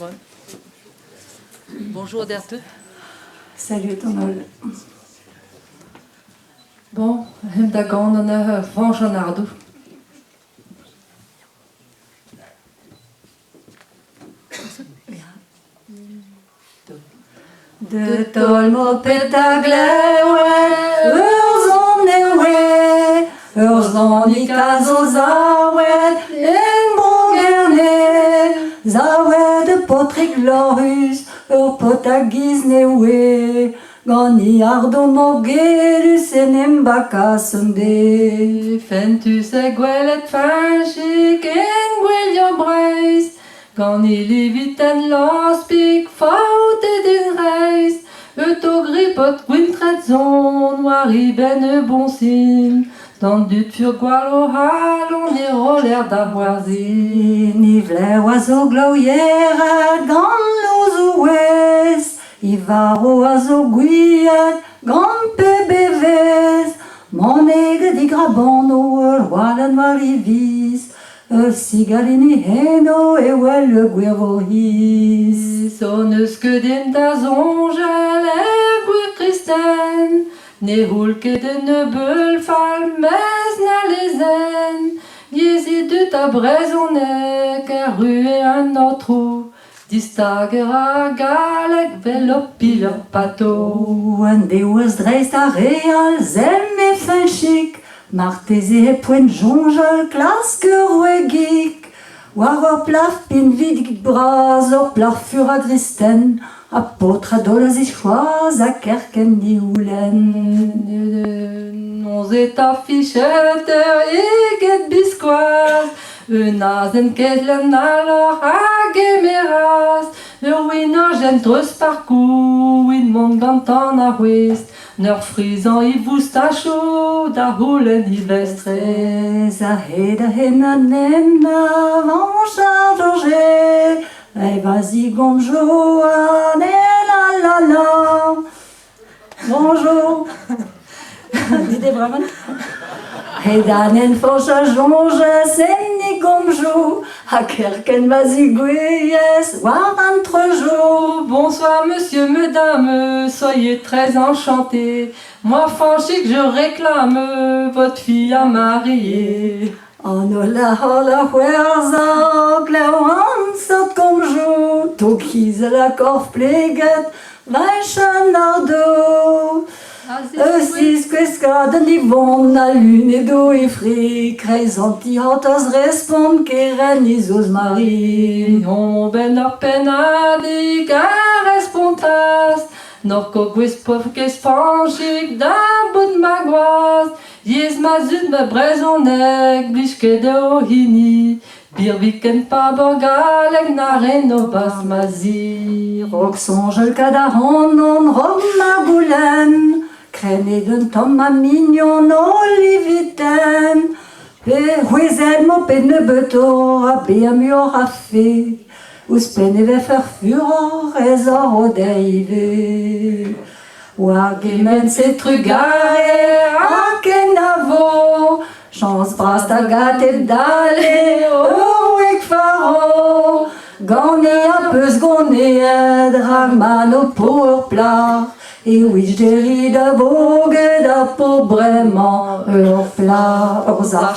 Ouais. Bonjour der deux. Salut Donald. Bon, hem da gant an fanjanardo. De tolmo pet a glewe, ur zon ewe, ur zon ika zo zawet, en brogerne, zawet potrik glorus, ur pot a giz newe, gant ardo morgelus en em baka sonde. Fentus e gwelet fanchik en gwelio breiz, gant evit en laspik faout den reiz, o gripot gwintret zon war ben e bon sin, dan dut fur gwal o hal on e roller da warzin. Ni vler oazo glaouierat gant loz o ouez, I var o azo gwiat gant pe bevez, maneg di graban o ul walan war I viz, sigalini heno e wel le gwirvo his. Son eus ket en da zonjel gwir kristen, ne houl ket en e beul fall mez na lezen, yezit dut a brezonek rue an otro, distager a galek vel op pil ur pato. An deouz dreist a real zem e fenchik, marteze e poent jonjol klask ur oegik, war ur plaf pin vidig braz ur plar fur a gristen, a potra dolaz e choaz a kerken dioulen. Nons et a fichet eget biskoaz, azen ketlen alor hag emeraz, ur win jen treus parkou, win mont gantan a ouest, n'ur frizan I voustacho da houlen I vestrez. A hed a hen a nem na vanchar George, e vas-y gonjo a ne la la la. Bonjour. Dide braman. Hed an en fanchar jonge sen ni gomjo, a kerken vas-y gweyes war an trejo. Bonsoir monsieur, mesdames, soyez très enchantés. Moi Fanchik je réclame votre fille à marier. An o la hwerzak leo an sot gomjo, to kiz la korf pleget, vaichan ar do. Eus kweskad an I vont na lun edo e fri, kreiz an ti hantas respond keren I zoz mari. On ben ur penadig a respontas, nor ko gwez pof kez Fanchik da bout ma gwaz, yez ma zut ma brezonek blij o hini, bir viken pa borgaleg na reno bas ma zi. Rok sonjel kad a ran an rom ma goulen, krenet un tom ma mignon oliviten, pe houezet mo pet ne beto a be a muor a fe, ouz pen e vef ur furor ez ar o deive. War gemen se trugare a ken a vo, chans bras da gatet dale o ek faro, gant e a peus gonet drag man o por plar, e ouiz deri da voget a po bremañ ur plar ur zar.